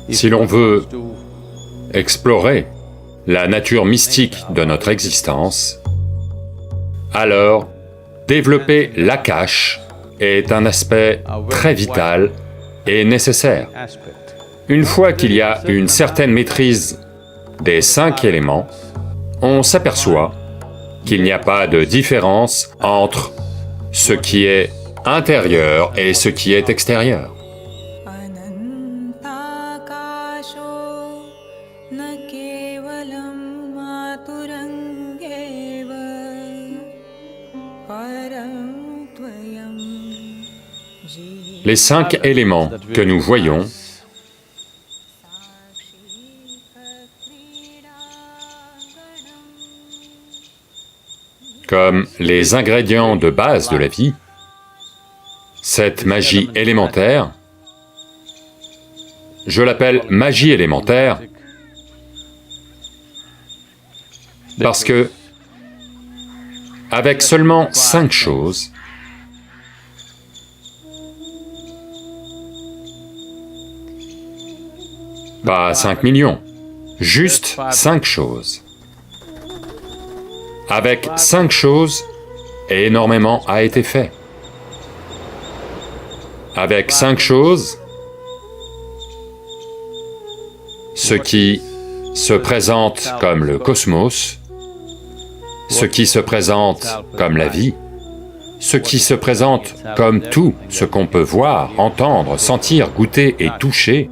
Si l'on veut explorer la nature mystique de notre existence, alors développer l'Akash est un aspect très vital et nécessaire. Une fois qu'il y a une certaine maîtrise des 5 éléments, on s'aperçoit qu'il n'y a pas de différence entre ce qui est intérieur et ce qui est extérieur. Les 5 éléments que nous voyons comme les ingrédients de base de la vie, cette magie élémentaire, je l'appelle magie élémentaire parce que, avec seulement 5 choses, pas 5 millions, juste 5 choses. Avec 5 choses, énormément a été fait. Avec 5 choses, ce qui se présente comme le cosmos, ce qui se présente comme la vie, ce qui se présente comme tout ce qu'on peut voir, entendre, sentir, goûter et toucher,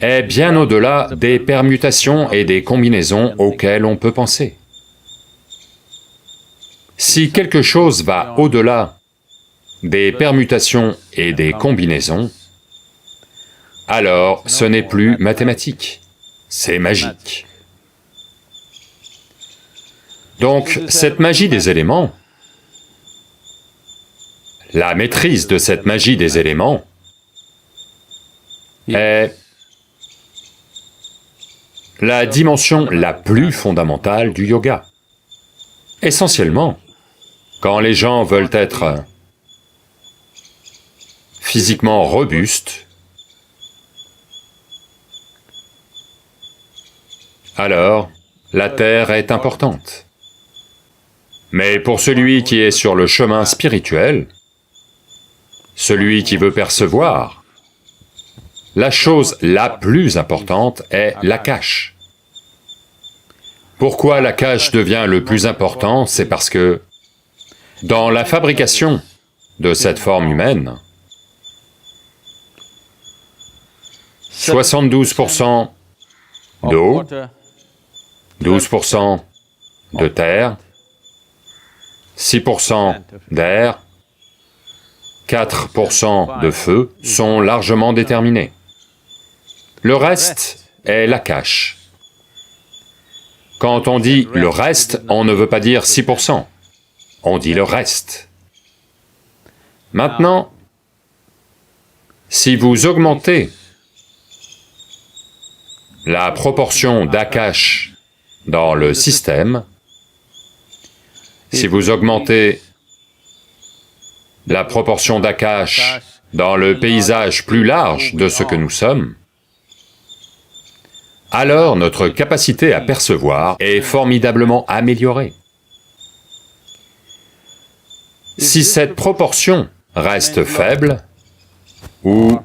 est bien au-delà des permutations et des combinaisons auxquelles on peut penser. Si quelque chose va au-delà des permutations et des combinaisons, alors ce n'est plus mathématique, c'est magique. Donc, cette magie des éléments, la maîtrise de cette magie des éléments est la dimension la plus fondamentale du yoga. Essentiellement, quand les gens veulent être physiquement robustes, alors la terre est importante. Mais pour celui qui est sur le chemin spirituel, celui qui veut percevoir, la chose la plus importante est l'Akash. Pourquoi l'Akash devient le plus important? C'est parce que, dans la fabrication de cette forme humaine, 72% d'eau, 12% de terre, 6% d'air, 4% de feu sont largement déterminés. Le reste est l'Akash. Quand on dit le reste, on ne veut pas dire 6%, on dit le reste. Maintenant, si vous augmentez la proportion d'Akash dans le système, si vous augmentez la proportion d'Akash dans le paysage plus large de ce que nous sommes, alors notre capacité à percevoir est formidablement améliorée. Si cette proportion reste faible, ou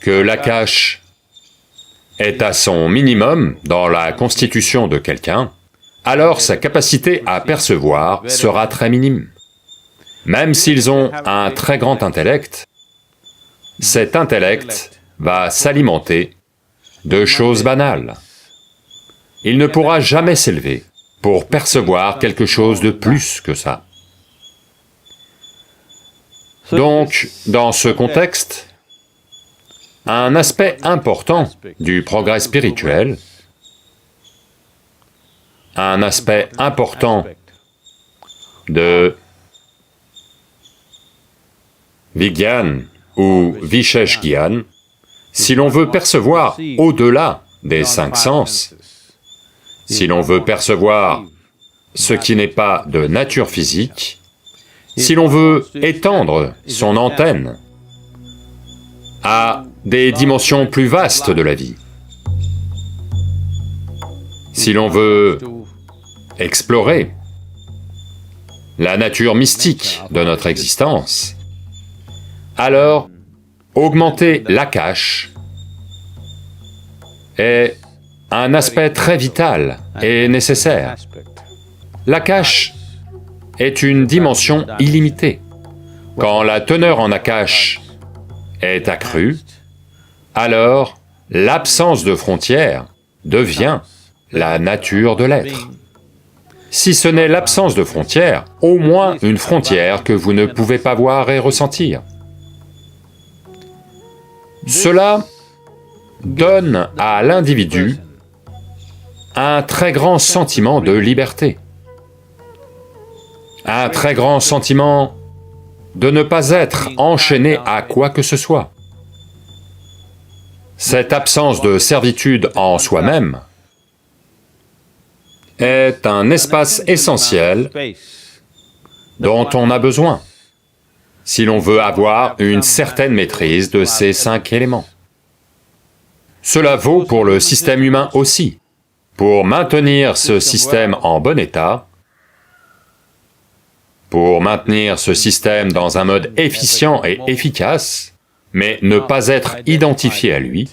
que l'Akash est à son minimum dans la constitution de quelqu'un, alors sa capacité à percevoir sera très minime. Même s'ils ont un très grand intellect, cet intellect va s'alimenter de choses banales. Il ne pourra jamais s'élever pour percevoir quelque chose de plus que ça. Donc, dans ce contexte, un aspect important du progrès spirituel, un aspect important de Vigyan ou Vishesh Gyan, si l'on veut percevoir au-delà des 5 sens, si l'on veut percevoir ce qui n'est pas de nature physique, si l'on veut étendre son antenne à des dimensions plus vastes de la vie, si l'on veut explorer la nature mystique de notre existence, alors augmenter l'Akash est un aspect très vital et nécessaire. L'Akash est une dimension illimitée. Quand la teneur en Akash est accrue, alors l'absence de frontières devient la nature de l'être. Si ce n'est l'absence de frontières, au moins une frontière que vous ne pouvez pas voir et ressentir. Cela donne à l'individu un très grand sentiment de liberté, un très grand sentiment de ne pas être enchaîné à quoi que ce soit. Cette absence de servitude en soi-même est un espace essentiel dont on a besoin si l'on veut avoir une certaine maîtrise de ces 5 éléments. Cela vaut pour le système humain aussi. Pour maintenir ce système en bon état, pour maintenir ce système dans un mode efficient et efficace, mais ne pas être identifié à lui,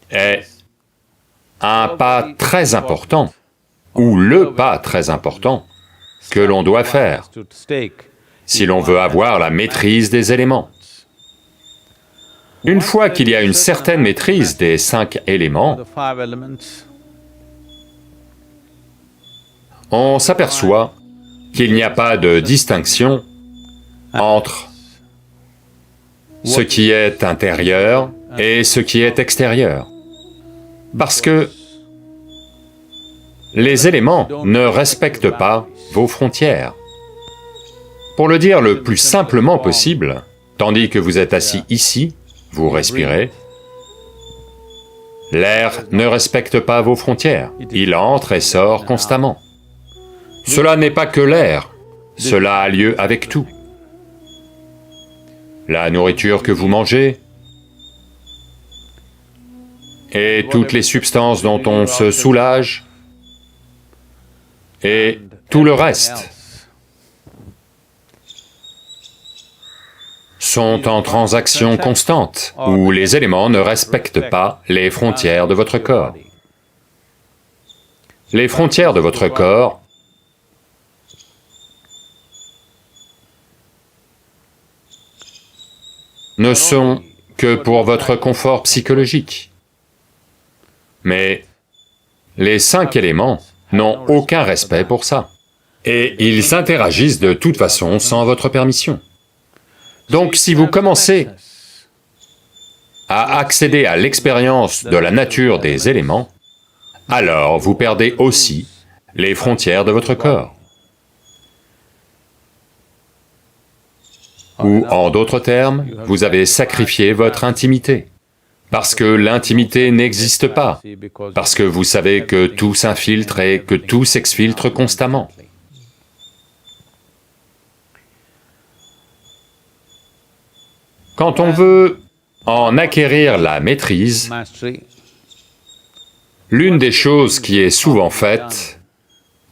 est un pas très important, ou le pas très important, que l'on doit faire si l'on veut avoir la maîtrise des éléments. Une fois qu'il y a une certaine maîtrise des 5 éléments, on s'aperçoit qu'il n'y a pas de distinction entre ce qui est intérieur et ce qui est extérieur. Parce que les éléments ne respectent pas vos frontières. Pour le dire le plus simplement possible, tandis que vous êtes assis ici, vous respirez, l'air ne respecte pas vos frontières, il entre et sort constamment. Cela n'est pas que l'air, cela a lieu avec tout. La nourriture que vous mangez, et toutes les substances dont on se soulage, et tout le reste, sont en transaction constante, où les éléments ne respectent pas les frontières de votre corps. Les frontières de votre corps ne sont que pour votre confort psychologique. Mais les 5 éléments n'ont aucun respect pour ça. Et ils interagissent de toute façon sans votre permission. Donc si vous commencez à accéder à l'expérience de la nature des éléments, alors vous perdez aussi les frontières de votre corps. Ou en d'autres termes, vous avez sacrifié votre intimité. Parce que l'intimité n'existe pas, parce que vous savez que tout s'infiltre et que tout s'exfiltre constamment. Quand on veut en acquérir la maîtrise, l'une des choses qui est souvent faite,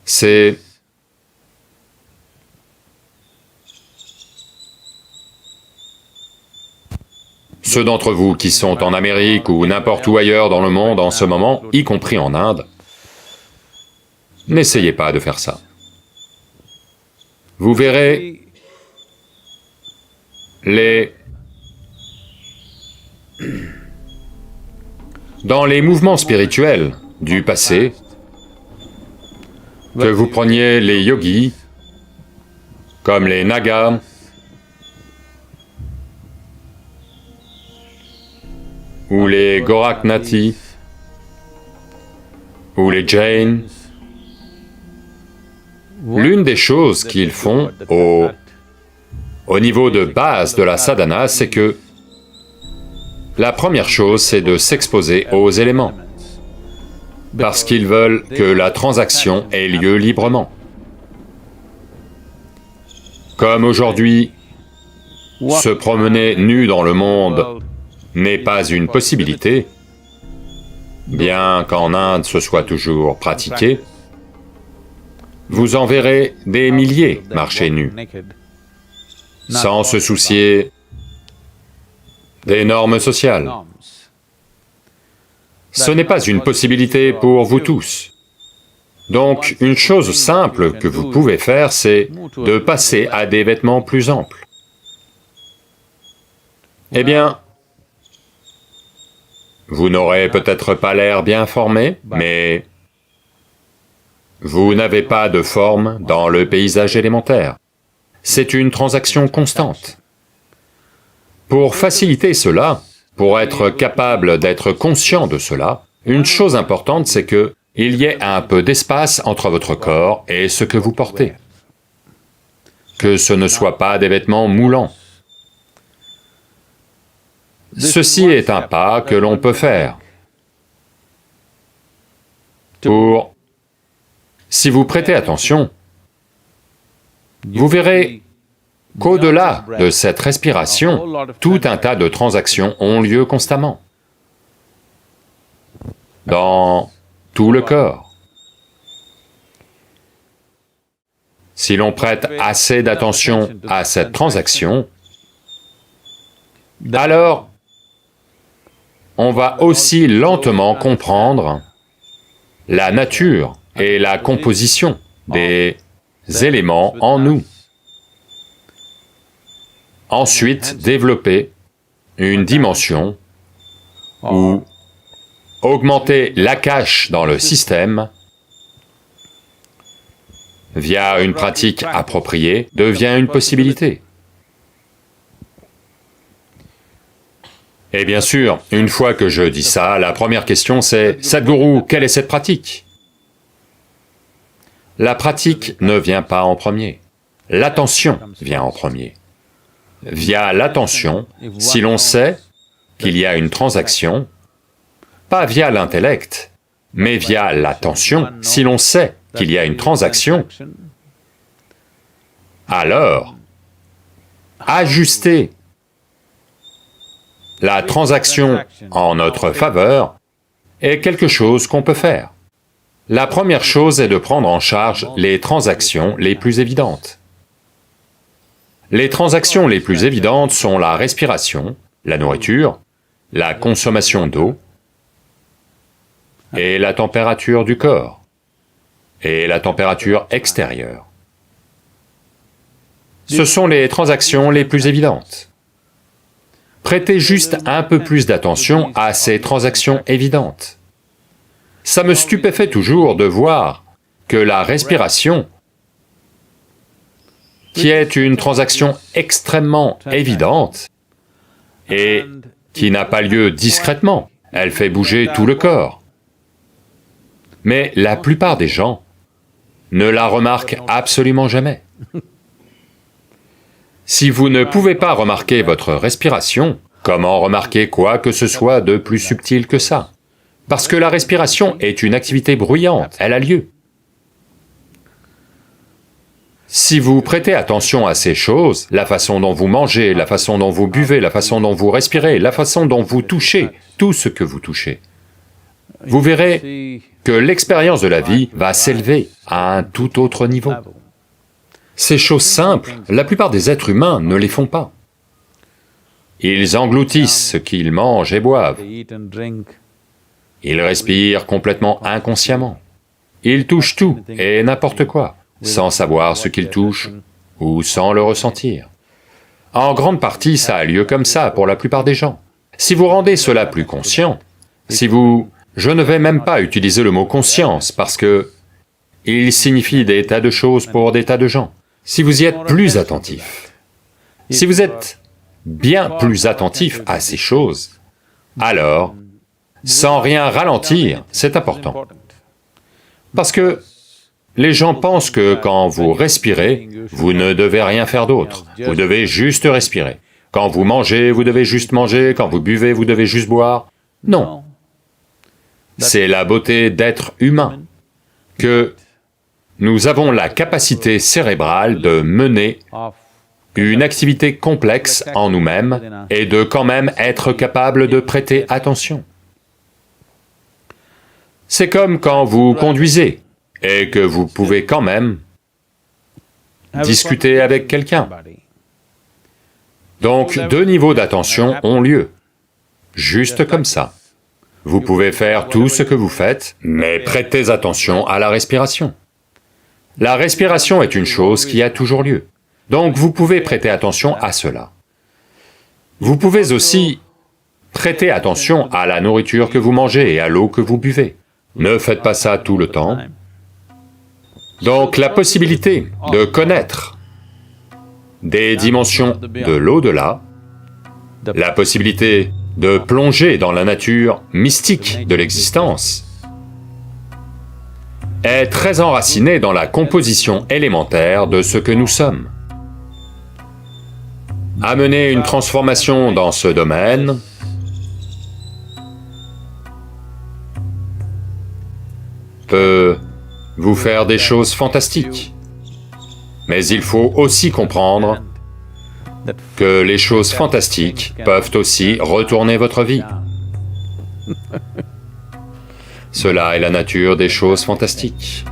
c'est ceux d'entre vous qui sont en Amérique ou n'importe où ailleurs dans le monde en ce moment, y compris en Inde, n'essayez pas de faire ça. Vous verrez dans les mouvements spirituels du passé, que vous preniez les yogis, comme les Nagas, ou les Goraknathi, ou les Jains, l'une des choses qu'ils font au niveau de base de la sadhana, c'est que la première chose, c'est de s'exposer aux éléments. parce qu'ils veulent que la transaction ait lieu librement. Comme aujourd'hui, se promener nu dans le monde n'est pas une possibilité, bien qu'en Inde ce soit toujours pratiqué, vous en verrez des milliers marcher nus, sans se soucier des normes sociales. Ce n'est pas une possibilité pour vous tous. Donc, une chose simple que vous pouvez faire, c'est de passer à des vêtements plus amples. Eh bien, vous n'aurez peut-être pas l'air bien formé, mais vous n'avez pas de forme dans le paysage élémentaire. C'est une transaction constante. Pour faciliter cela, pour être capable d'être conscient de cela, une chose importante, c'est que il y ait un peu d'espace entre votre corps et ce que vous portez. Que ce ne soit pas des vêtements moulants. Ceci est un pas que l'on peut faire pour... Si vous prêtez attention, vous verrez qu'au-delà de cette respiration, tout un tas de transactions ont lieu constamment, dans tout le corps. Si l'on prête assez d'attention à cette transaction, alors on va aussi lentement comprendre la nature et la composition des éléments en nous. Ensuite, développer une dimension où augmenter la cache dans le système via une pratique appropriée devient une possibilité. Et bien sûr, une fois que je dis ça, la première question c'est « Sadhguru, quelle est cette pratique ?» La pratique ne vient pas en premier, l'attention vient en premier. Via l'attention, si l'on sait qu'il y a une transaction, pas via l'intellect, mais via l'attention, si l'on sait qu'il y a une transaction, alors, ajuster la transaction en notre faveur est quelque chose qu'on peut faire. La première chose est de prendre en charge les transactions les plus évidentes. Les transactions les plus évidentes sont la respiration, la nourriture, la consommation d'eau, et la température du corps, et la température extérieure. Ce sont les transactions les plus évidentes. Prêtez juste un peu plus d'attention à ces transactions évidentes. Ça me stupéfait toujours de voir que la respiration, qui est une transaction extrêmement évidente, et qui n'a pas lieu discrètement, elle fait bouger tout le corps. Mais la plupart des gens ne la remarquent absolument jamais. Si vous ne pouvez pas remarquer votre respiration, comment remarquer quoi que ce soit de plus subtil que ça? Parce que la respiration est une activité bruyante, elle a lieu. Si vous prêtez attention à ces choses, la façon dont vous mangez, la façon dont vous buvez, la façon dont vous respirez, la façon dont vous touchez, tout ce que vous touchez, vous verrez que l'expérience de la vie va s'élever à un tout autre niveau. Ces choses simples, la plupart des êtres humains ne les font pas. Ils engloutissent ce qu'ils mangent et boivent. Ils respirent complètement inconsciemment. Ils touchent tout et n'importe quoi, sans savoir ce qu'ils touchent ou sans le ressentir. En grande partie, ça a lieu comme ça pour la plupart des gens. Si vous rendez cela plus conscient, si vous... Je ne vais même pas utiliser le mot conscience parce que il signifie des tas de choses pour des tas de gens. Si vous y êtes plus attentif, si vous êtes bien plus attentif à ces choses, alors, sans rien ralentir, c'est important. Parce que les gens pensent que quand vous respirez, vous ne devez rien faire d'autre, vous devez juste respirer. Quand vous mangez, vous devez juste manger, quand vous buvez, vous devez juste boire. Non. c'est la beauté d'être humain, que nous avons la capacité cérébrale de mener une activité complexe en nous-mêmes et de quand même être capable de prêter attention. C'est comme quand vous conduisez et que vous pouvez quand même discuter avec quelqu'un. Donc, deux niveaux d'attention ont lieu, juste comme ça. Vous pouvez faire tout ce que vous faites, mais prêtez attention à la respiration. La respiration est une chose qui a toujours lieu, donc vous pouvez prêter attention à cela. Vous pouvez aussi prêter attention à la nourriture que vous mangez et à l'eau que vous buvez. Ne faites pas ça tout le temps. Donc la possibilité de connaître des dimensions de l'au-delà, la possibilité de plonger dans la nature mystique de l'existence, est très enracinée dans la composition élémentaire de ce que nous sommes. Amener une transformation dans ce domaine peut vous faire des choses fantastiques. Mais il faut aussi comprendre que les choses fantastiques peuvent aussi retourner votre vie. Cela est la nature des choses fantastiques.